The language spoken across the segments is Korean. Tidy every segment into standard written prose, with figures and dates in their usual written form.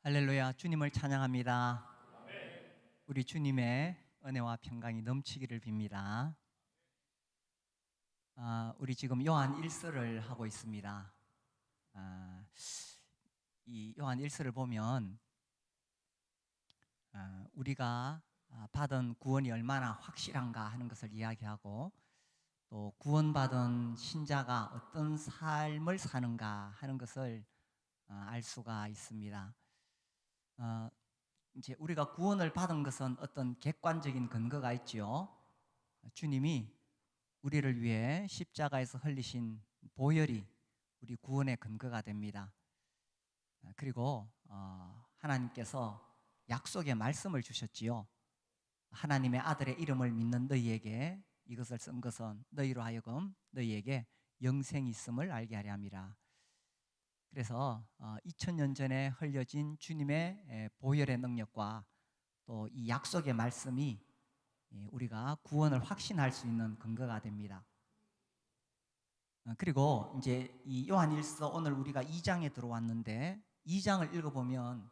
할렐루야, 주님을 찬양합니다. 우리 주님의 은혜와 평강이 넘치기를 빕니다. 우리 지금 요한 1서를 하고 있습니다. 이 요한 1서를 보면 우리가 받은 구원이 얼마나 확실한가 하는 것을 이야기하고, 또 구원받은 신자가 어떤 삶을 사는가 하는 것을 알 수가 있습니다. 이제 우리가 구원을 받은 것은 어떤 객관적인 근거가 있지요. 주님이 우리를 위해 십자가에서 흘리신 보혈이 우리 구원의 근거가 됩니다. 그리고 하나님께서 약속의 말씀을 주셨지요. 하나님의 아들의 이름을 믿는 너희에게 이것을 쓴 것은 너희로 하여금 너희에게 영생이 있음을 알게 하려 함이라. 그래서 2000년 전에 흘려진 주님의 보혈의 능력과 또 이 약속의 말씀이 우리가 구원을 확신할 수 있는 근거가 됩니다. 그리고 이제 이 요한일서 오늘 우리가 2장에 들어왔는데, 2장을 읽어보면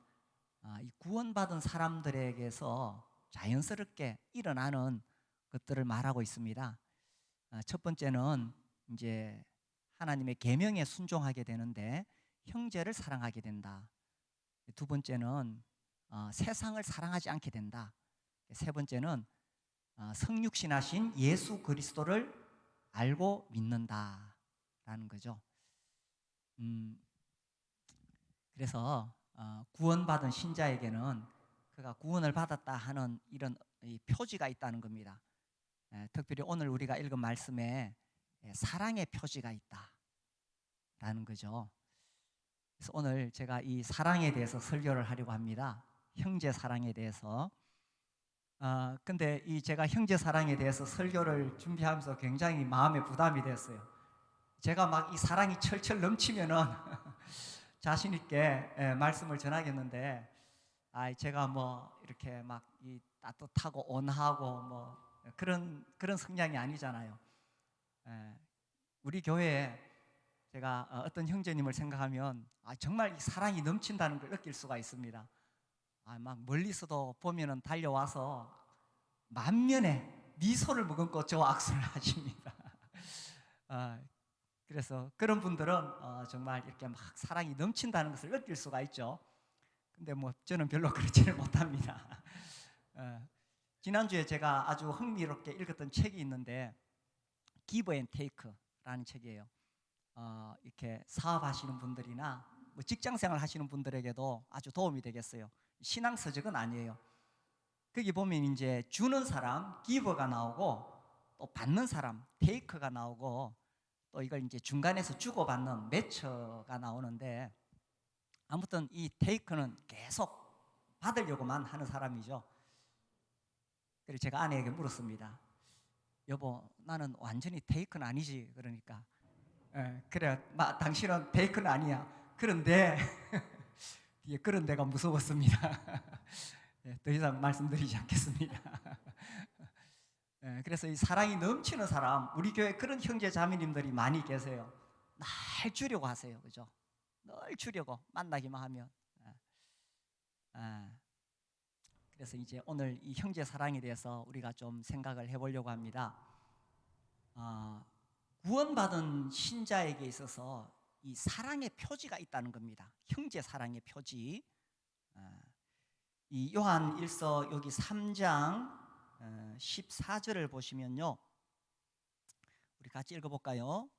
이 구원받은 사람들에게서 자연스럽게 일어나는 것들을 말하고 있습니다. 첫 번째는 이제 하나님의 계명에 순종하게 되는데 형제를 사랑하게 된다. 두 번째는 세상을 사랑하지 않게 된다. 세 번째는 성육신하신 예수 그리스도를 알고 믿는다라는 거죠. 그래서 구원받은 신자에게는 그가 구원을 받았다 하는 이런 표지가 있다는 겁니다. 특별히 오늘 우리가 읽은 말씀에 사랑의 표지가 있다라는 거죠. 그래서 오늘 제가 이 사랑에 대해서 설교를 하려고 합니다. 형제 사랑에 대해서. 근데 이 제가 형제 사랑에 대해서 설교를 준비하면서 굉장히 마음에 부담이 됐어요. 제가 막 이 사랑이 철철 넘치면은 자신 있게 말씀을 전하겠는데, 제가 뭐 이렇게 막 이 따뜻하고 온하고 뭐 그런 성향이 아니잖아요. 우리 교회에 제가 어떤 형제님을 생각하면 정말 이 사랑이 넘친다는 걸 느낄 수가 있습니다. 막 멀리서도 보면은 달려와서 만면에 미소를 머금고 저와 악수를 하십니다. 그래서 그런 분들은 정말 이렇게 막 사랑이 넘친다는 것을 느낄 수가 있죠. 근데 뭐 저는 별로 그렇지는 못합니다. 지난주에 제가 아주 흥미롭게 읽었던 책이 있는데, 기브 앤 테이크라는 책이에요. 이렇게 사업하시는 분들이나 뭐 직장생활 하시는 분들에게도 아주 도움이 되겠어요. 신앙 서적은 아니에요. 거기 보면 이제 주는 사람 기버가 나오고, 또 받는 사람 테이크가 나오고, 또 이걸 이제 중간에서 주고받는 매처가 나오는데, 아무튼 이 테이크는 계속 받으려고만 하는 사람이죠. 그래서 제가 아내에게 물었습니다. 여보, 나는 완전히 테이크는 아니지. 그러니까 그래, 당신은 테이크는 아니야. 그런데 뒤에 그런 데가 무서웠습니다. 더 이상 말씀드리지 않겠습니다. 그래서 이 사랑이 넘치는 사람, 우리 교회 그런 형제 자매님들이 많이 계세요. 날 주려고 하세요. 그죠? 늘 주려고, 만나기만 하면. 그래서 이제 오늘 이 형제 사랑에 대해서 우리가 좀 생각을 해보려고 합니다. 구원받은 신자에게 있어서 이 사랑의 표지가 있다는 겁니다. 형제 사랑의 표지. 이 요한 1서 여기 3장 14절을 보시면요, 우리 같이 읽어볼까요?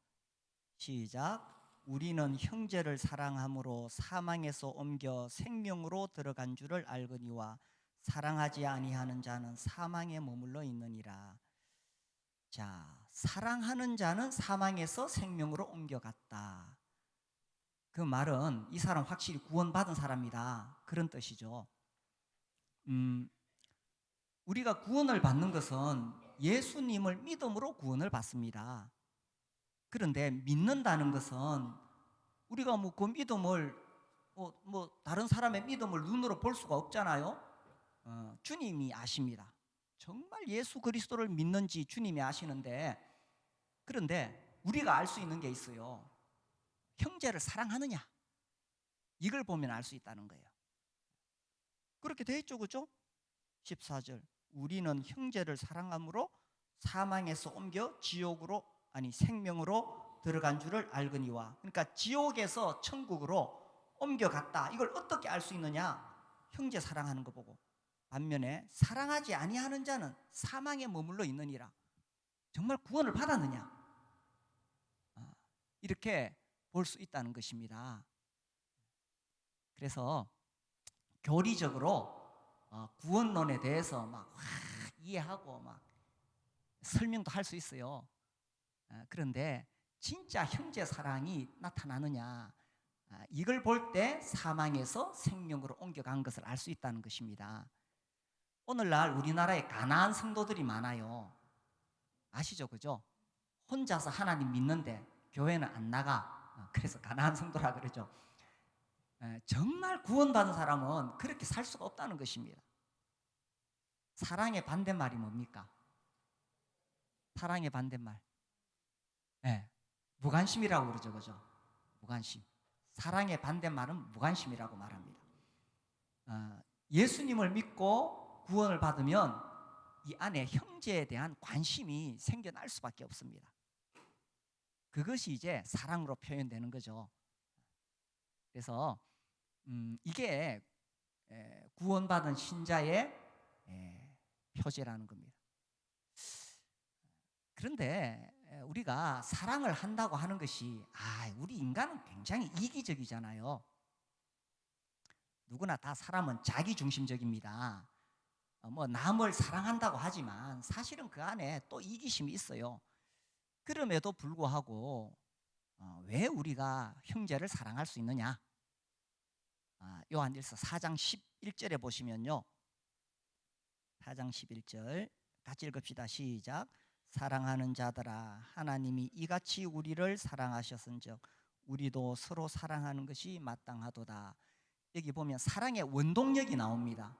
시작. 우리는 형제를 사랑함으로 사망에서 옮겨 생명으로 들어간 줄을 알거니와 사랑하지 아니하는 자는 사망에 머물러 있느니라. 자, 사랑하는 자는 사망에서 생명으로 옮겨갔다. 그 말은 이 사람 확실히 구원받은 사람이다, 그런 뜻이죠. 우리가 구원을 받는 것은 예수님을 믿음으로 구원을 받습니다. 그런데 믿는다는 것은 우리가 뭐 그 믿음을 다른 사람의 믿음을 눈으로 볼 수가 없잖아요. 주님이 아십니다. 정말 예수 그리스도를 믿는지 주님이 아시는데, 그런데 우리가 알 수 있는 게 있어요. 형제를 사랑하느냐, 이걸 보면 알 수 있다는 거예요. 그렇게 돼 있죠, 그죠? 14절. 우리는 형제를 사랑함으로 사망에서 옮겨 지옥으로, 아니 생명으로 들어간 줄을 알거니와. 그러니까 지옥에서 천국으로 옮겨갔다. 이걸 어떻게 알 수 있느냐? 형제 사랑하는 거 보고. 반면에 사랑하지 아니하는 자는 사망에 머물러 있느니라. 정말 구원을 받았느냐? 이렇게 볼 수 있다는 것입니다. 그래서 교리적으로 구원론에 대해서 막 이해하고 막 설명도 할 수 있어요. 그런데 진짜 형제 사랑이 나타나느냐, 이걸 볼 때 사망에서 생명으로 옮겨간 것을 알 수 있다는 것입니다. 오늘날 우리나라에 가난한 성도들이 많아요. 아시죠, 그죠? 혼자서 하나님 믿는데 교회는 안 나가. 그래서 가난한 성도라 그러죠. 정말 구원받은 사람은 그렇게 살 수가 없다는 것입니다. 사랑의 반대말이 뭡니까? 사랑의 반대말. 무관심이라고 그러죠, 그죠? 무관심. 사랑의 반대말은 무관심이라고 말합니다. 예수님을 믿고 구원을 받으면 이 안에 형제에 대한 관심이 생겨날 수밖에 없습니다. 그것이 이제 사랑으로 표현되는 거죠. 그래서 이게 구원받은 신자의 표제라는 겁니다. 그런데 우리가 사랑을 한다고 하는 것이, 우리 인간은 굉장히 이기적이잖아요. 누구나 다 사람은 자기중심적입니다. 뭐 남을 사랑한다고 하지만 사실은 그 안에 또 이기심이 있어요. 그럼에도 불구하고 왜 우리가 형제를 사랑할 수 있느냐? 요한일서 4장 11절에 보시면요, 4장 11절 같이 읽읍시다. 시작. 사랑하는 자들아, 하나님이 이같이 우리를 사랑하셨은즉 우리도 서로 사랑하는 것이 마땅하도다. 여기 보면 사랑의 원동력이 나옵니다.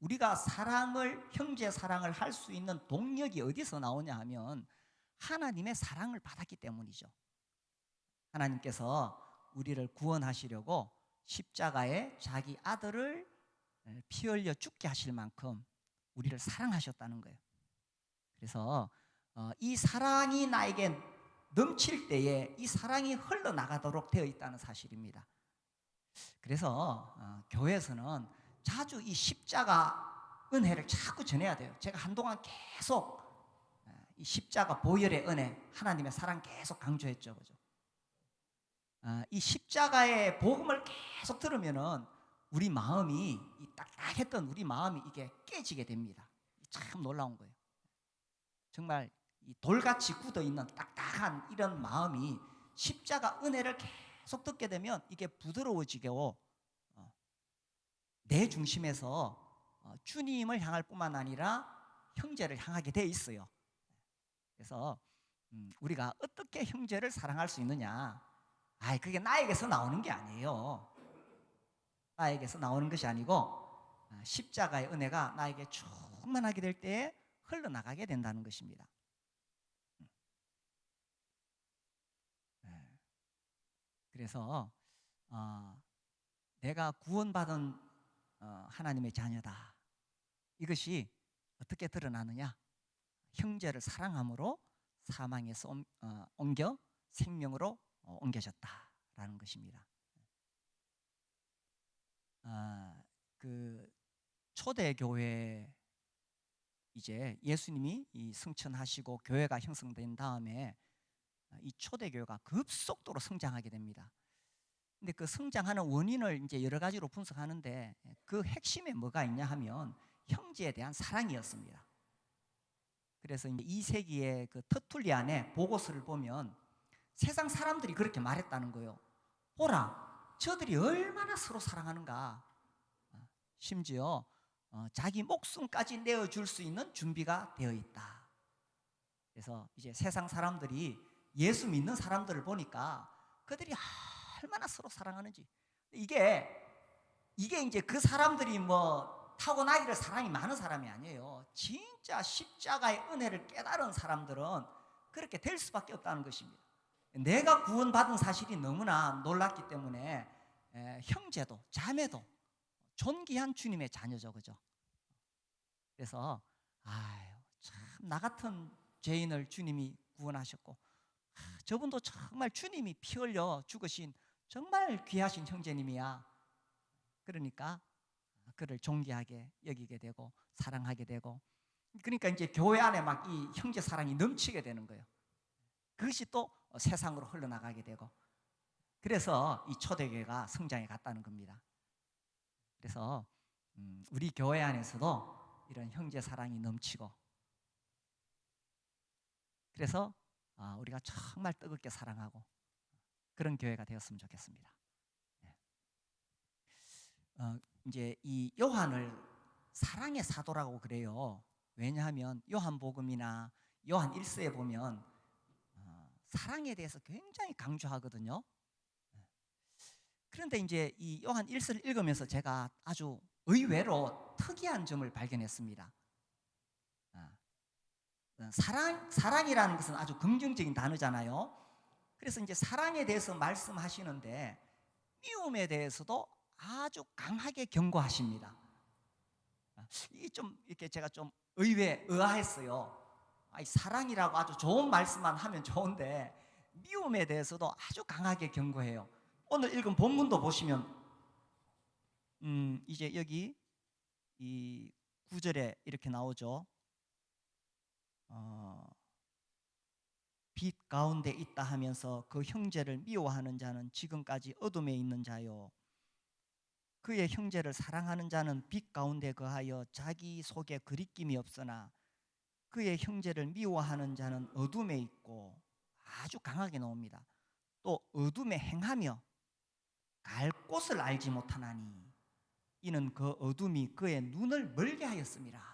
우리가 사랑을, 형제 사랑을 할 수 있는 동력이 어디서 나오냐 하면 하나님의 사랑을 받았기 때문이죠. 하나님께서 우리를 구원하시려고 십자가에 자기 아들을 피 흘려 죽게 하실 만큼 우리를 사랑하셨다는 거예요. 그래서 이 사랑이 나에게 넘칠 때에 이 사랑이 흘러나가도록 되어 있다는 사실입니다. 그래서 교회에서는 자주 이 십자가 은혜를 자꾸 전해야 돼요. 제가 한동안 계속 이 십자가 보혈의 은혜, 하나님의 사랑 계속 강조했죠, 그죠? 이 십자가의 복음을 계속 들으면은 우리 마음이, 이 딱딱했던 우리 마음이 이게 깨지게 됩니다. 참 놀라운 거예요. 정말 이 돌같이 굳어 있는 딱딱한 이런 마음이 십자가 은혜를 계속 듣게 되면 이게 부드러워지고 내 중심에서 주님을 향할 뿐만 아니라 형제를 향하게 돼 있어요. 그래서 우리가 어떻게 형제를 사랑할 수 있느냐? 그게 나에게서 나오는 게 아니에요. 나에게서 나오는 것이 아니고 십자가의 은혜가 나에게 충만하게 될 때에 흘러나가게 된다는 것입니다. 그래서 내가 구원받은 하나님의 자녀다. 이것이 어떻게 드러나느냐? 형제를 사랑함으로 사망에서 옮겨 생명으로 옮겨졌다라는 것입니다. 그 초대교회, 이제 예수님이 이 승천하시고 교회가 형성된 다음에 이 초대교회가 급속도로 성장하게 됩니다. 근데 그 성장하는 원인을 이제 여러 가지로 분석하는데 그 핵심에 뭐가 있냐 하면 형제에 대한 사랑이었습니다. 그래서 이제 2세기의 그 터툴리안의 보고서를 보면 세상 사람들이 그렇게 말했다는 거예요. 보라, 저들이 얼마나 서로 사랑하는가. 심지어 자기 목숨까지 내어줄 수 있는 준비가 되어 있다. 그래서 이제 세상 사람들이 예수 믿는 사람들을 보니까 그들이 얼마나 서로 사랑하는지, 이게 이제 그 사람들이 뭐 타고나기를 사랑이 많은 사람이 아니에요. 진짜 십자가의 은혜를 깨달은 사람들은 그렇게 될 수밖에 없다는 것입니다. 내가 구원받은 사실이 너무나 놀랐기 때문에 형제도 자매도 존귀한 주님의 자녀죠, 그죠? 그래서 아유, 참 나 같은 죄인을 주님이 구원하셨고, 저분도 정말 주님이 피 흘려 죽으신 정말 귀하신 형제님이야. 그러니까 그를 존귀하게 여기게 되고 사랑하게 되고, 그러니까 이제 교회 안에 막 이 형제 사랑이 넘치게 되는 거예요. 그것이 또 세상으로 흘러나가게 되고, 그래서 이 초대교회가 성장해 갔다는 겁니다. 그래서 우리 교회 안에서도 이런 형제 사랑이 넘치고, 그래서 우리가 정말 뜨겁게 사랑하고 그런 교회가 되었으면 좋겠습니다. 이제 이 요한을 사랑의 사도라고 그래요. 왜냐하면 요한복음이나 요한 1서에 보면 사랑에 대해서 굉장히 강조하거든요. 그런데 이제 이 요한 1서를 읽으면서 제가 아주 의외로 특이한 점을 발견했습니다. 사랑이라는 것은 아주 긍정적인 단어잖아요. 그래서 이제 사랑에 대해서 말씀하시는데 미움에 대해서도 아주 강하게 경고하십니다. 이게 좀 이렇게 제가 좀 의아했어요. 사랑이라고 아주 좋은 말씀만 하면 좋은데 미움에 대해서도 아주 강하게 경고해요. 오늘 읽은 본문도 보시면 이제 여기 이 9절에 이렇게 나오죠. 빛 가운데 있다 하면서 그 형제를 미워하는 자는 지금까지 어둠에 있는 자요, 그의 형제를 사랑하는 자는 빛 가운데 거하여 자기 속에 그리낌이 없으나 그의 형제를 미워하는 자는 어둠에 있고, 아주 강하게 나옵니다. 또 어둠에 행하며 갈 곳을 알지 못하나니 이는 그 어둠이 그의 눈을 멀게 하였습니다.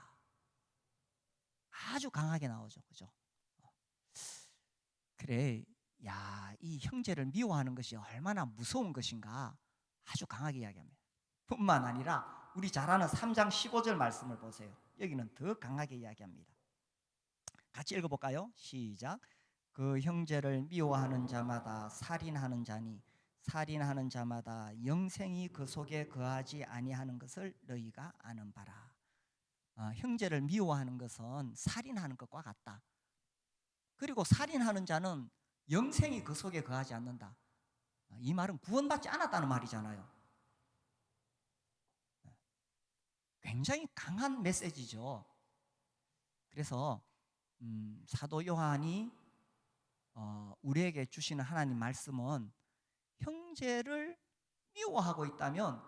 아주 강하게 나오죠, 그죠? 그래, 야, 이 형제를 미워하는 것이 얼마나 무서운 것인가 아주 강하게 이야기합니다. 뿐만 아니라 우리 잘 아는 3장 15절 말씀을 보세요. 여기는 더 강하게 이야기합니다. 같이 읽어볼까요? 시작. 그 형제를 미워하는 자마다 살인하는 자니 살인하는 자마다 영생이 그 속에 거하지 아니하는 것을 너희가 아는 바라. 형제를 미워하는 것은 살인하는 것과 같다. 그리고 살인하는 자는 영생이 그 속에 거하지 않는다. 이 말은 구원받지 않았다는 말이잖아요. 굉장히 강한 메시지죠. 그래서 사도 요한이 우리에게 주시는 하나님 말씀은 형제를 미워하고 있다면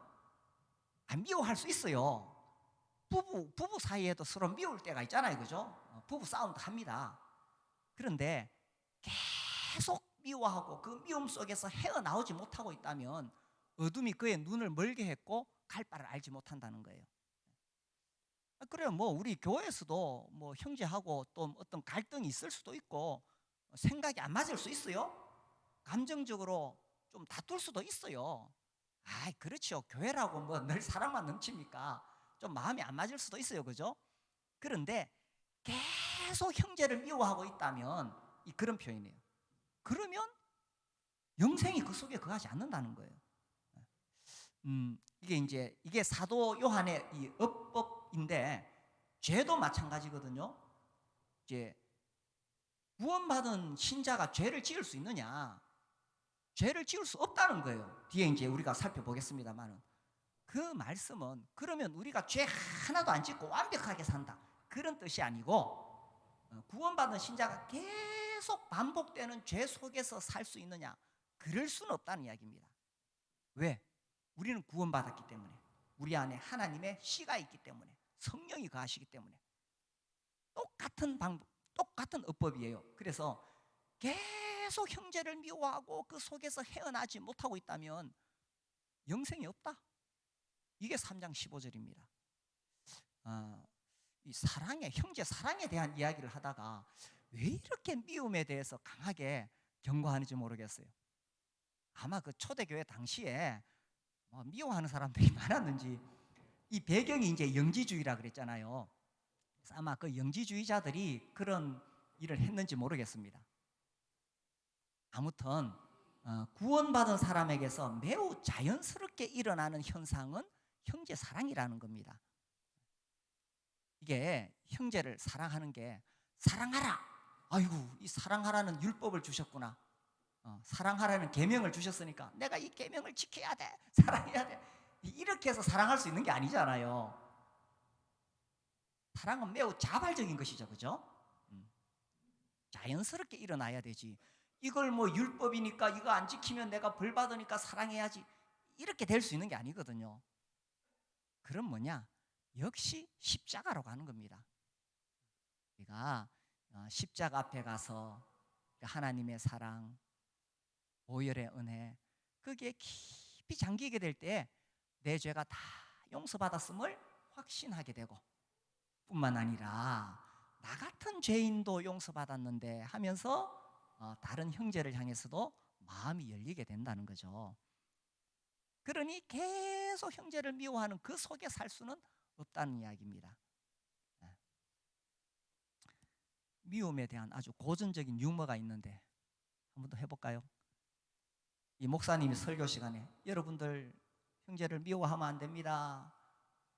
미워할 수 있어요. 부부 사이에도 서로 미울 때가 있잖아요, 그죠? 부부 싸움도 합니다. 그런데 계속 미워하고 그 미움 속에서 헤어나오지 못하고 있다면 어둠이 그의 눈을 멀게 했고 갈 바를 알지 못한다는 거예요. 그래요. 뭐 우리 교회에서도 뭐 형제하고 또 어떤 갈등이 있을 수도 있고 생각이 안 맞을 수 있어요. 감정적으로 좀 다툴 수도 있어요. 그렇죠. 교회라고 뭐 늘 사랑만 넘칩니까? 좀 마음이 안 맞을 수도 있어요, 그죠? 그런데 계속 형제를 미워하고 있다면 그런 표현이에요. 그러면 영생이 그 속에 거하지 않는다는 거예요. 이게 사도 요한의 이 어법인데 죄도 마찬가지거든요. 이제 구원받은 신자가 죄를 지을 수 있느냐? 죄를 지을 수 없다는 거예요. 뒤에 이제 우리가 살펴보겠습니다만은 그 말씀은 그러면 우리가 죄 하나도 안 짓고 완벽하게 산다 그런 뜻이 아니고, 구원받은 신자가 계속 반복되는 죄 속에서 살 수 있느냐? 그럴 수는 없다는 이야기입니다. 왜? 우리는 구원받았기 때문에, 우리 안에 하나님의 씨가 있기 때문에, 성령이 거하시기 때문에 똑같은 방법, 똑같은 어법이에요. 그래서 계속 형제를 미워하고 그 속에서 헤어나지 못하고 있다면 영생이 없다. 이게 3장 15절입니다. 이 형제 사랑에 대한 이야기를 하다가 왜 이렇게 미움에 대해서 강하게 경고하는지 모르겠어요. 아마 그 초대교회 당시에 미워하는 사람들이 많았는지, 이 배경이 이제 영지주의라 그랬잖아요. 그래서 아마 그 영지주의자들이 그런 일을 했는지 모르겠습니다. 아무튼 구원받은 사람에게서 매우 자연스럽게 일어나는 현상은 형제 사랑이라는 겁니다. 이게 형제를 사랑하는 게 사랑하라. 아이고, 이 사랑하라는 율법을 주셨구나. 사랑하라는 계명을 주셨으니까 내가 이 계명을 지켜야 돼. 사랑해야 돼. 이렇게 해서 사랑할 수 있는 게 아니잖아요. 사랑은 매우 자발적인 것이죠. 그죠? 자연스럽게 일어나야 되지. 이걸 뭐 율법이니까 이거 안 지키면 내가 벌 받으니까 사랑해야지. 이렇게 될 수 있는 게 아니거든요. 그럼 뭐냐? 역시 십자가로 가는 겁니다. 우리가 십자가 앞에 가서 하나님의 사랑, 보혈의 은혜, 거기에 깊이 잠기게 될 때 내 죄가 다 용서받았음을 확신하게 되고, 뿐만 아니라 나 같은 죄인도 용서받았는데 하면서 다른 형제를 향해서도 마음이 열리게 된다는 거죠. 그러니 계속 형제를 미워하는 그 속에 살 수는 없다는 이야기입니다. 미움에 대한 아주 고전적인 유머가 있는데 한번 더 해볼까요? 이 목사님이 설교 시간에 여러분들 형제를 미워하면 안 됩니다.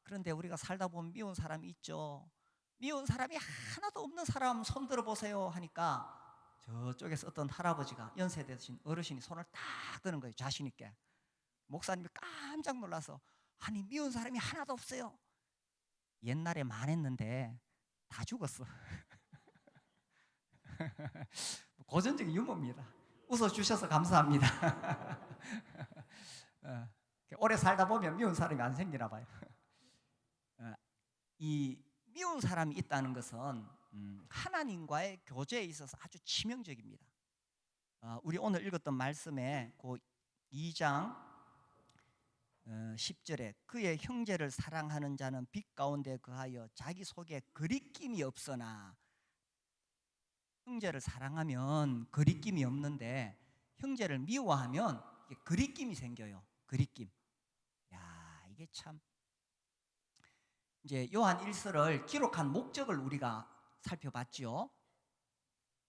그런데 우리가 살다 보면 미운 사람이 있죠. 미운 사람이 하나도 없는 사람 손 들어보세요 하니까 저쪽에서 어떤 할아버지가 연세 드신 어르신이 손을 딱 드는 거예요. 자신 있게. 목사님이 깜짝 놀라서 아니 미운 사람이 하나도 없어요. 옛날에 많았는데 다 죽었어. 고전적인 유머입니다. 웃어주셔서 감사합니다. 오래 살다 보면 미운 사람이 안 생기나 봐요. 이 미운 사람이 있다는 것은 하나님과의 교제에 있어서 아주 치명적입니다. 우리 오늘 읽었던 말씀에 그 2장 10절에 그의 형제를 사랑하는 자는 빛 가운데 거하여 자기 속에 거리낌이 없으나, 형제를 사랑하면 거리낌이 없는데 형제를 미워하면 거리낌이 생겨요. 거리낌. 야, 이게 참 이제 요한 1서를 기록한 목적을 우리가 살펴봤죠.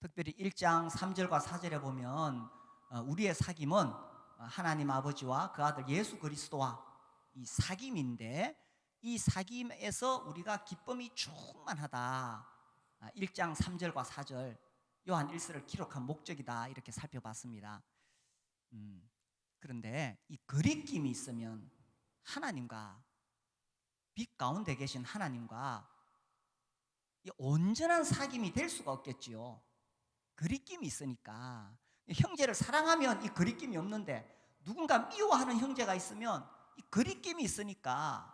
특별히 1장 3절과 4절에 보면 우리의 사귐은 하나님 아버지와 그 아들 예수 그리스도와 이 사귐인데, 이 사귐에서 우리가 기쁨이 충만하다. 1장 3절과 4절 요한 1서를 기록한 목적이다, 이렇게 살펴봤습니다. 그런데 이 거리낌이 있으면 하나님과, 빛 가운데 계신 하나님과 이 온전한 사귐이 될 수가 없겠지요. 거리낌이 있으니까. 형제를 사랑하면 이 거리낌이 없는데 누군가 미워하는 형제가 있으면 이 거리낌이 있으니까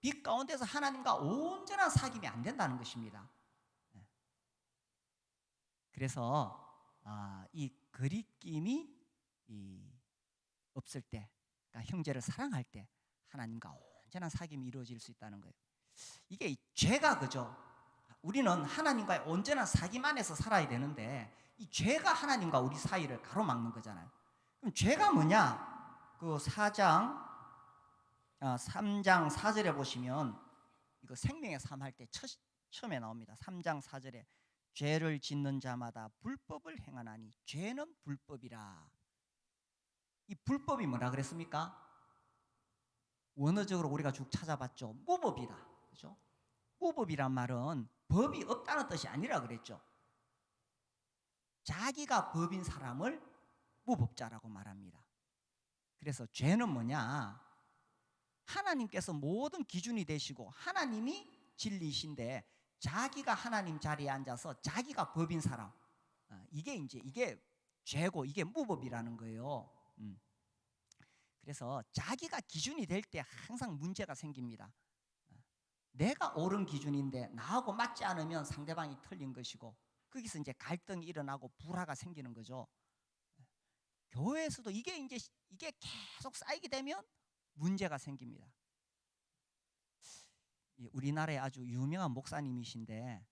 빛 가운데서 하나님과 온전한 사귐이 안 된다는 것입니다. 그래서 이 거리낌이 없을 때, 그러니까 형제를 사랑할 때 하나님과 온전한 사귐이 이루어질 수 있다는 거예요. 이게 죄가 그죠. 우리는 하나님과의 온전한 사귐 안에서 살아야 되는데 이 죄가 하나님과 우리 사이를 가로막는 거잖아요. 그럼 죄가 뭐냐? 그 3장 4절에 보시면 이거 생명의 삶 할 때 처음에 나옵니다. 3장 4절에 죄를 짓는 자마다 불법을 행하나니 죄는 불법이라. 이 불법이 뭐라 그랬습니까? 원어적으로 우리가 쭉 찾아봤죠. 무법이다. 그렇죠? 무법이란 말은 법이 없다는 뜻이 아니라 그랬죠. 자기가 법인 사람을 무법자라고 말합니다. 그래서 죄는 뭐냐? 하나님께서 모든 기준이 되시고 하나님이 진리이신데 자기가 하나님 자리에 앉아서 자기가 법인 사람, 이게 죄고 이게 무법이라는 거예요. 그래서 자기가 기준이 될 때 항상 문제가 생깁니다. 내가 옳은 기준인데 나하고 맞지 않으면 상대방이 틀린 것이고, 거기서 이제 갈등이 일어나고 불화가 생기는 거죠. 교회에서도 이게 계속 쌓이게 되면 문제가 생깁니다. 우리나라에 아주 유명한 목사님이신데,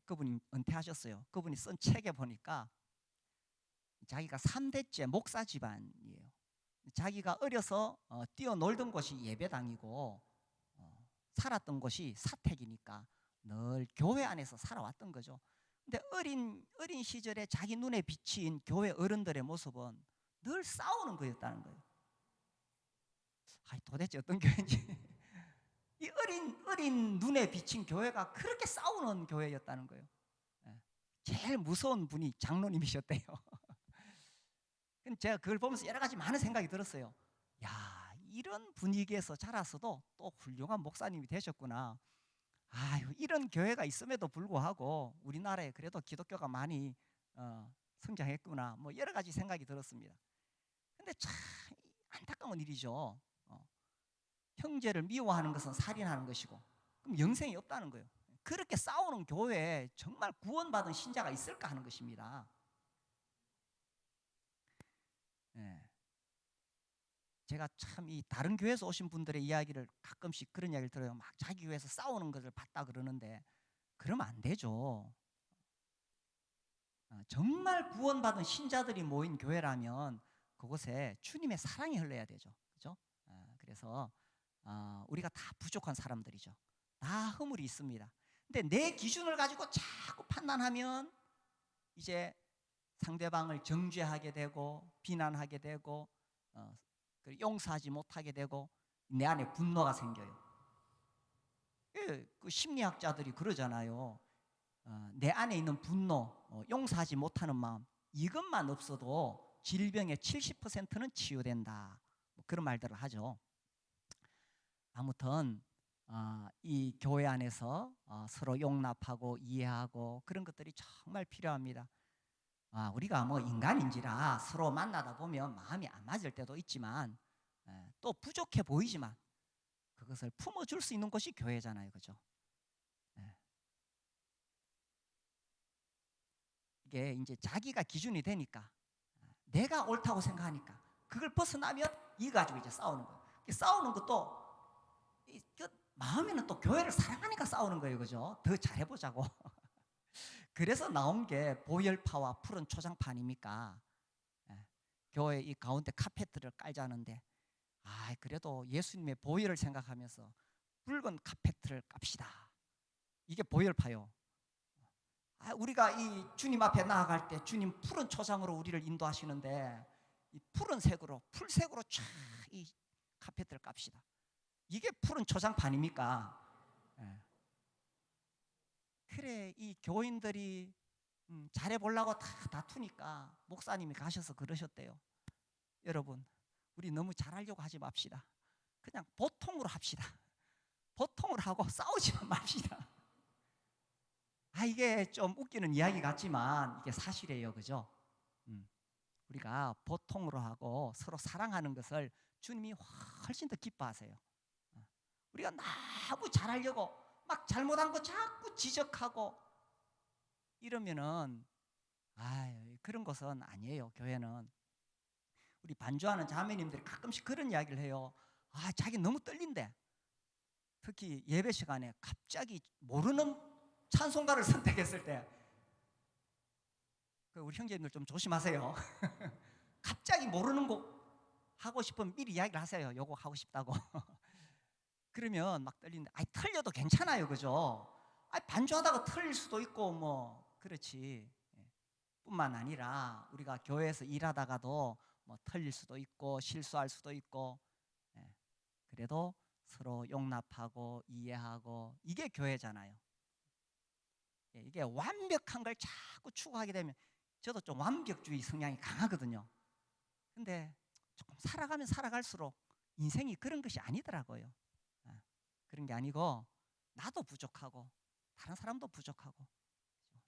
그분이 은퇴하셨어요. 그분이 쓴 책에 보니까 자기가 3대째 목사 집안이에요. 자기가 어려서 뛰어놀던 곳이 예배당이고 살았던 곳이 사택이니까 늘 교회 안에서 살아왔던 거죠. 근데 어린 시절에 자기 눈에 비친 교회 어른들의 모습은 늘 싸우는 거였다는 거예요. 도대체 어떤 교회인지. 이 어린 눈에 비친 교회가 그렇게 싸우는 교회였다는 거예요. 예. 제일 무서운 분이 장로님이셨대요. 제가 그걸 보면서 여러 가지 많은 생각이 들었어요. 야, 이런 분위기에서 자라서도 또 훌륭한 목사님이 되셨구나. 아유, 이런 교회가 있음에도 불구하고 우리나라에 그래도 기독교가 많이 성장했구나. 뭐 여러 가지 생각이 들었습니다. 근데 참 안타까운 일이죠. 형제를 미워하는 것은 살인하는 것이고, 그럼 영생이 없다는 거예요. 그렇게 싸우는 교회에 정말 구원받은 신자가 있을까 하는 것입니다. 예. 제가 참 이 다른 교회에서 오신 분들의 이야기를 가끔씩 그런 이야기를 들어요. 막 자기 교회에서 싸우는 것을 봤다 그러는데 그러면 안 되죠. 정말 구원받은 신자들이 모인 교회라면 그곳에 주님의 사랑이 흘러야 되죠. 그죠? 그래서 우리가 다 부족한 사람들이죠. 다 허물이 있습니다. 근데 내 기준을 가지고 자꾸 판단하면 이제 상대방을 정죄하게 되고 비난하게 되고 용서하지 못하게 되고 내 안에 분노가 생겨요. 그 심리학자들이 그러잖아요. 내 안에 있는 분노, 용서하지 못하는 마음, 이것만 없어도 질병의 70%는 치유된다. 뭐 그런 말들을 하죠. 아무튼 이 교회 안에서 서로 용납하고 이해하고 그런 것들이 정말 필요합니다. 우리가 뭐 인간인지라 서로 만나다 보면 마음이 안 맞을 때도 있지만 또 부족해 보이지만 그것을 품어줄 수 있는 것이 교회잖아요. 그죠? 이게 이제 자기가 기준이 되니까 내가 옳다고 생각하니까 그걸 벗어나면 이거 가지고 이제 싸우는 거예요. 싸우는 것도 마음에는 또 교회를 사랑하니까 싸우는 거예요. 그죠? 더 잘해보자고. 그래서 나온 게 보혈파와 푸른 초장파 아닙니까? 교회 이 가운데 카페트를 깔자는데 그래도 예수님의 보혈을 생각하면서 붉은 카페트를 깝시다. 이게 보혈파요. 우리가 이 주님 앞에 나아갈 때 주님 푸른 초장으로 우리를 인도하시는데 이 푸른색으로 풀색으로 쫙 이 카페트를 깝시다. 이게 푸른 초장파 아닙니까? 그래, 이 교인들이 잘해보려고 다 다투니까 목사님이 가셔서 그러셨대요. 여러분, 우리 너무 잘하려고 하지 맙시다. 그냥 보통으로 합시다. 보통으로 하고 싸우지만 맙시다. 이게 좀 웃기는 이야기 같지만 이게 사실이에요. 그죠? 우리가 보통으로 하고 서로 사랑하는 것을 주님이 훨씬 더 기뻐하세요. 우리가 너무 잘하려고 막 잘못한 거 자꾸 지적하고 이러면은 그런 것은 아니에요. 교회는 우리 반주하는 자매님들이 가끔씩 그런 이야기를 해요. 자기 너무 떨린대. 특히 예배 시간에 갑자기 모르는 찬송가를 선택했을 때 우리 형제님들 좀 조심하세요. 갑자기 모르는 곡 하고 싶으면 미리 이야기를 하세요. 요거 하고 싶다고. 그러면 막 떨리는데 틀려도 괜찮아요. 그죠? 반주하다가 틀릴 수도 있고 뭐 그렇지. 뿐만 아니라 우리가 교회에서 일하다가도 뭐 틀릴 수도 있고 실수할 수도 있고 그래도 서로 용납하고 이해하고 이게 교회잖아요. 이게 완벽한 걸 자꾸 추구하게 되면 저도 좀 완벽주의 성향이 강하거든요. 근데 조금 살아가면 살아갈수록 인생이 그런 것이 아니더라고요. 그런 게 아니고 나도 부족하고 다른 사람도 부족하고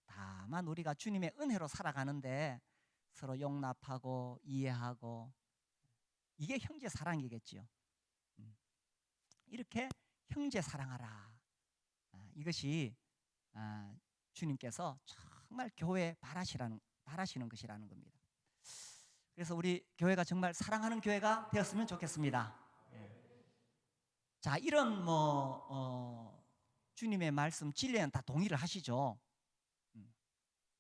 다만 우리가 주님의 은혜로 살아가는데 서로 용납하고 이해하고 이게 형제 사랑이겠지요. 이렇게 형제 사랑하라. 이것이 주님께서 정말 교회에 바라시는 것이라는 겁니다. 그래서 우리 교회가 정말 사랑하는 교회가 되었으면 좋겠습니다. 자, 이런 주님의 말씀 진리는 다 동의를 하시죠.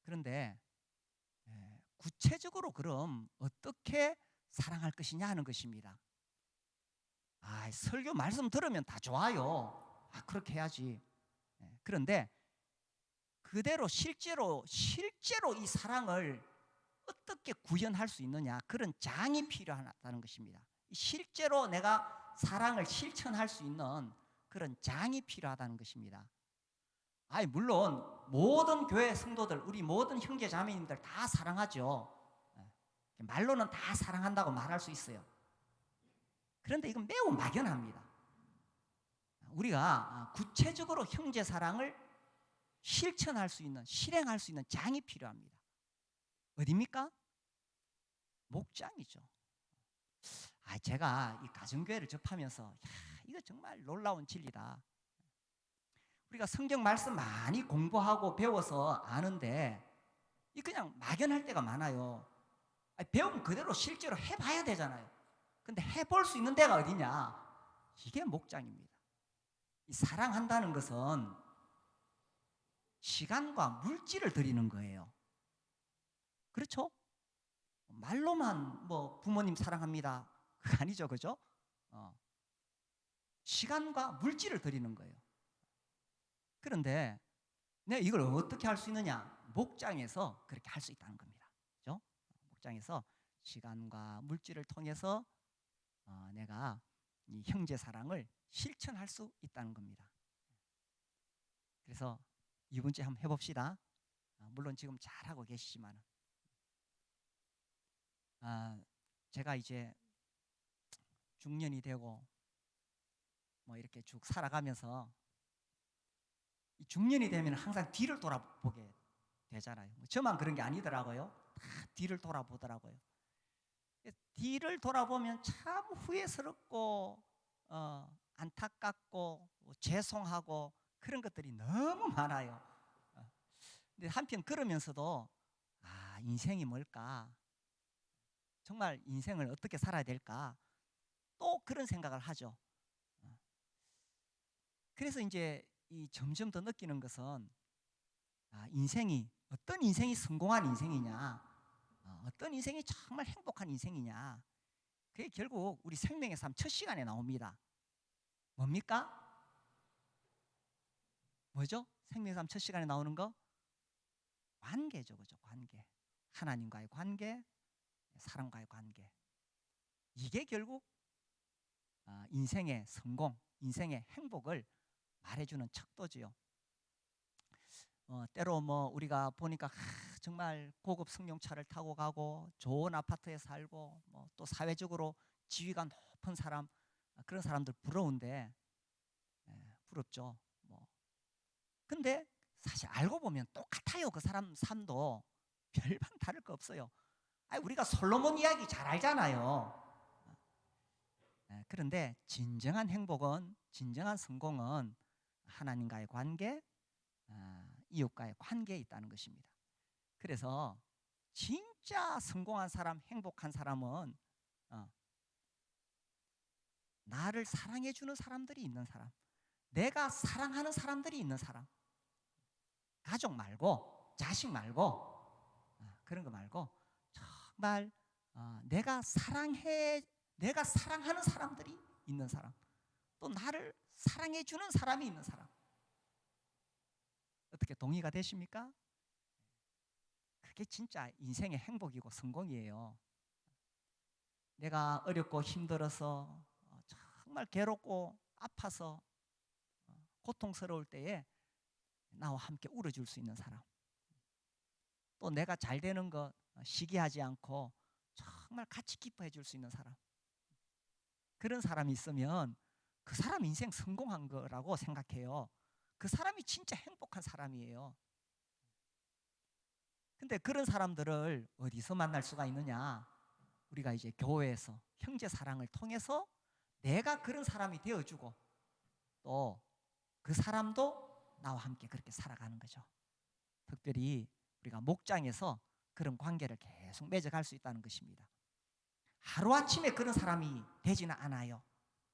그런데 구체적으로 그럼 어떻게 사랑할 것이냐 하는 것입니다. 설교 말씀 들으면 다 좋아요. 그렇게 해야지. 그런데 그대로 실제로 이 사랑을 어떻게 구현할 수 있느냐, 그런 장이 필요하다는 것입니다. 실제로 내가 사랑을 실천할 수 있는 그런 장이 필요하다는 것입니다. 아니 물론 모든 교회 성도들, 우리 모든 형제 자매님들 다 사랑하죠. 말로는 다 사랑한다고 말할 수 있어요. 그런데 이건 매우 막연합니다. 우리가 구체적으로 형제 사랑을 실천할 수 있는, 실행할 수 있는 장이 필요합니다. 어디입니까? 목장이죠. 제가 이 가정교회를 접하면서 이거 정말 놀라운 진리다. 우리가 성경 말씀 많이 공부하고 배워서 아는데 이 그냥 막연할 때가 많아요. 배운 그대로 실제로 해봐야 되잖아요. 근데 해볼 수 있는 데가 어디냐? 이게 목장입니다. 이 사랑한다는 것은 시간과 물질을 드리는 거예요. 그렇죠? 말로만 뭐 부모님 사랑합니다. 그거 아니죠, 그죠? 시간과 물질을 드리는 거예요. 그런데 내가 이걸 어떻게 할 수 있느냐? 목장에서 그렇게 할 수 있다는 겁니다. 그죠? 목장에서 시간과 물질을 통해서 내가 이 형제 사랑을 실천할 수 있다는 겁니다. 그래서 이번 주에 한번 해봅시다. 물론 지금 잘하고 계시지만 제가 이제 중년이 되고 뭐 이렇게 쭉 살아가면서 이 중년이 되면 항상 뒤를 돌아보게 되잖아요. 저만 그런 게 아니더라고요. 다 뒤를 돌아보더라고요. 뒤를 돌아보면 참 후회스럽고 안타깝고 죄송하고 그런 것들이 너무 많아요. 근데 한편 그러면서도 인생이 뭘까? 정말 인생을 어떻게 살아야 될까? 또 그런 생각을 하죠. 그래서 이제 이 점점 더 느끼는 것은 인생이 어떤 인생이 성공한 인생이냐, 어떤 인생이 정말 행복한 인생이냐. 그게 결국 우리 생명의 삶 첫 시간에 나옵니다. 뭡니까? 뭐죠? 생명의 삶 첫 시간에 나오는 거? 관계죠, 그죠? 관계. 하나님과의 관계, 사람과의 관계. 이게 결국 인생의 성공, 인생의 행복을 말해주는 척도지요. 때로 뭐 우리가 보니까 정말 고급 승용차를 타고 가고 좋은 아파트에 살고 뭐 또 사회적으로 지위가 높은 사람, 그런 사람들 부러운데 부럽죠. 뭐 근데 사실 알고 보면 똑같아요. 그 사람 삶도 별반 다를 거 없어요. 우리가 솔로몬 이야기 잘 알잖아요. 그런데 진정한 행복은, 진정한 성공은 하나님과의 관계, 이웃과의 관계에 있다는 것입니다. 그래서 진짜 성공한 사람, 행복한 사람은 나를 사랑해 주는 사람들이 있는 사람, 내가 사랑하는 사람들이 있는 사람, 가족 말고 자식 말고 그런 거 말고 정말 내가 사랑하는 사람들이 있는 사람, 또 나를 사랑해 주는 사람이 있는 사람. 어떻게 동의가 되십니까? 그게 진짜 인생의 행복이고 성공이에요. 내가 어렵고 힘들어서 정말 괴롭고 아파서 고통스러울 때에 나와 함께 울어줄 수 있는 사람, 또 내가 잘 되는 거 시기하지 않고 정말 같이 기뻐해 줄 수 있는 사람, 그런 사람이 있으면 그 사람 인생 성공한 거라고 생각해요. 그 사람이 진짜 행복한 사람이에요. 근데 그런 사람들을 어디서 만날 수가 있느냐? 우리가 이제 교회에서 형제 사랑을 통해서 내가 그런 사람이 되어주고 또 그 사람도 나와 함께 그렇게 살아가는 거죠. 특별히 우리가 목장에서 그런 관계를 계속 맺어갈 수 있다는 것입니다. 하루아침에 그런 사람이 되지는 않아요.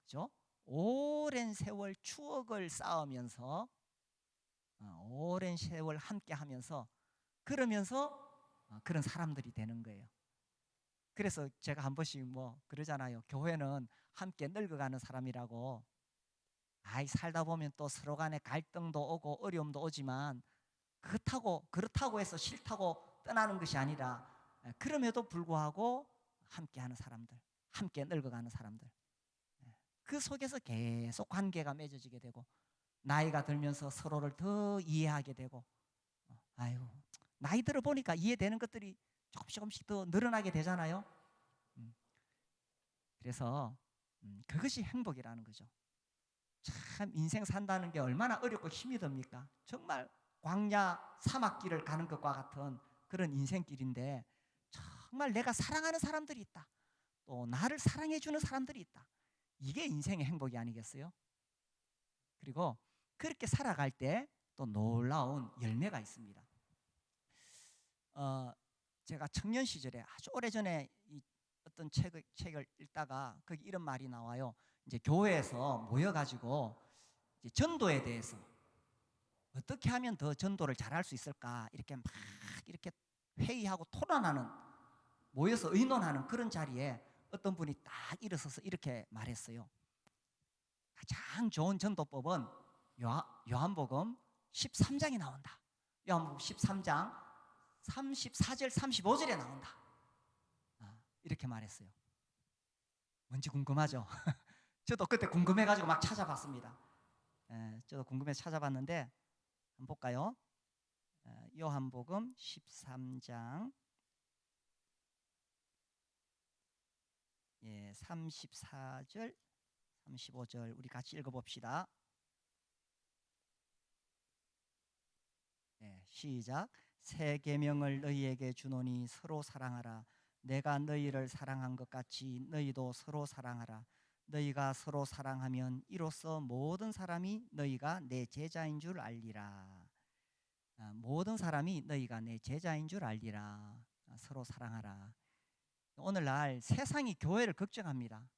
그죠? 오랜 세월 추억을 쌓으면서 오랜 세월 함께 하면서 그러면서 그런 사람들이 되는 거예요. 그래서 제가 한 번씩 뭐 그러잖아요. 교회는 함께 늙어가는 사람이라고. 살다 보면 또 서로 간에 갈등도 오고 어려움도 오지만 그렇다고 해서 싫다고 떠나는 것이 아니라 그럼에도 불구하고 함께하는 사람들, 함께 늙어가는 사람들, 그 속에서 계속 관계가 맺어지게 되고 나이가 들면서 서로를 더 이해하게 되고 아유 나이 들어 보니까 이해되는 것들이 조금씩 더 늘어나게 되잖아요. 음, 그래서 그것이 행복이라는 거죠. 참 인생 산다는 게 얼마나 어렵고 힘이 듭니까? 정말 광야 사막길을 가는 것과 같은 그런 인생길인데 정말 내가 사랑하는 사람들이 있다. 또 나를 사랑해 주는 사람들이 있다. 이게 인생의 행복이 아니겠어요? 그리고 그렇게 살아갈 때 또 놀라운 열매가 있습니다. 제가 청년 시절에 아주 오래전에 어떤 책을 읽다가 거기 이런 말이 나와요. 이제 교회에서 모여가지고 이제 전도에 대해서 어떻게 하면 더 전도를 잘할 수 있을까 이렇게 막 이렇게 회의하고 토론하는 모여서 의논하는 그런 자리에 어떤 분이 딱 일어서서 이렇게 말했어요. 가장 좋은 전도법은 요한복음 13장이 나온다. 요한복음 13장 34절 35절에 나온다. 이렇게 말했어요. 뭔지 궁금하죠? 저도 그때 궁금해가지고 막 찾아봤습니다. 저도 궁금해서 찾아봤는데 한번 볼까요? 요한복음 13장 34절 35절 우리 같이 읽어봅시다. 시작. 새 계명을 너희에게 주노니 서로 사랑하라. 내가 너희를 사랑한 것 같이 너희도 서로 사랑하라. 너희가 서로 사랑하면 이로써 모든 사람이 너희가 내 제자인 줄 알리라. 모든 사람이 너희가 내 제자인 줄 알리라. 서로 사랑하라. 오늘날 세상이 교회를 걱정합니다.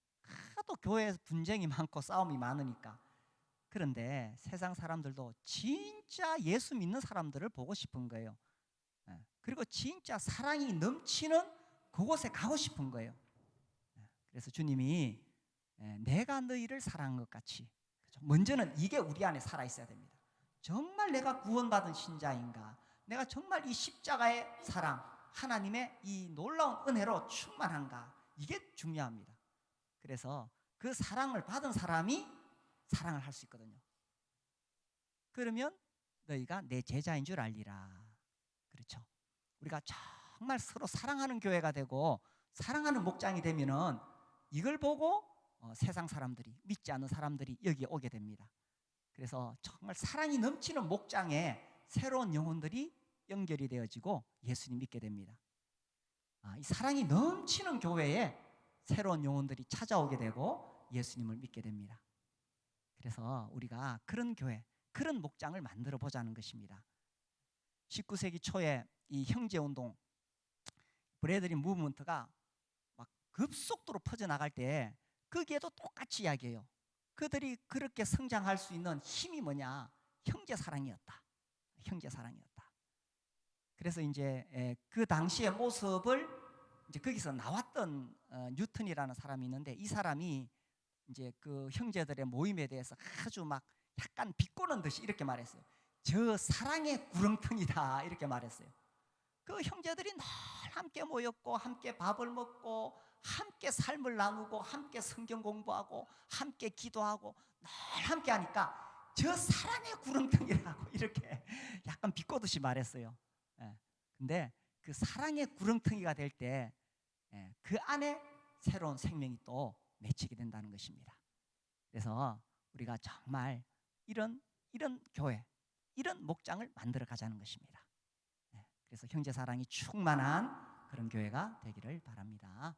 하도 교회에서 분쟁이 많고 싸움이 많으니까. 그런데 세상 사람들도 진짜 예수 믿는 사람들을 보고 싶은 거예요. 그리고 진짜 사랑이 넘치는 그곳에 가고 싶은 거예요. 그래서 주님이 내가 너희를 사랑한 것 같이, 먼저는 이게 우리 안에 살아 있어야 됩니다. 정말 내가 구원받은 신자인가? 내가 정말 이 십자가의 사랑, 하나님의 이 놀라운 은혜로 충만한가? 이게 중요합니다. 그래서 그 사랑을 받은 사람이 사랑을 할 수 있거든요. 그러면 너희가 내 제자인 줄 알리라. 그렇죠. 우리가 정말 서로 사랑하는 교회가 되고 사랑하는 목장이 되면은 이걸 보고 세상 사람들이, 믿지 않는 사람들이 여기에 오게 됩니다. 그래서 정말 사랑이 넘치는 목장에 새로운 영혼들이 연결이 되어지고 예수님 믿게 됩니다. 이 사랑이 넘치는 교회에 새로운 영혼들이 찾아오게 되고 예수님을 믿게 됩니다. 그래서 우리가 그런 교회, 그런 목장을 만들어 보자는 것입니다. 19세기 초에 이 형제운동, 브래들리 무브먼트가 막 급속도로 퍼져나갈 때 거기에도 똑같이 이야기해요. 그들이 그렇게 성장할 수 있는 힘이 뭐냐? 형제 사랑이었다. 형제 사랑이었다. 그래서 이제 그 당시의 모습을 이제 거기서 나왔던 뉴턴이라는 사람이 있는데 이 사람이 이제 그 형제들의 모임에 대해서 아주 막 약간 비꼬는 듯이 이렇게 말했어요. 저 사랑의 구렁텅이다 이렇게 말했어요. 그 형제들이 늘 함께 모였고 함께 밥을 먹고 함께 삶을 나누고 함께 성경 공부하고 함께 기도하고 늘 함께 하니까 저 사랑의 구렁텅이라고 이렇게 약간 비꼬듯이 말했어요. 근데 그 사랑의 구렁텅이가 될 때 그 안에 새로운 생명이 또 맺히게 된다는 것입니다. 그래서 우리가 정말 이런 교회, 이런 목장을 만들어 가자는 것입니다. 그래서 형제 사랑이 충만한 그런 교회가 되기를 바랍니다.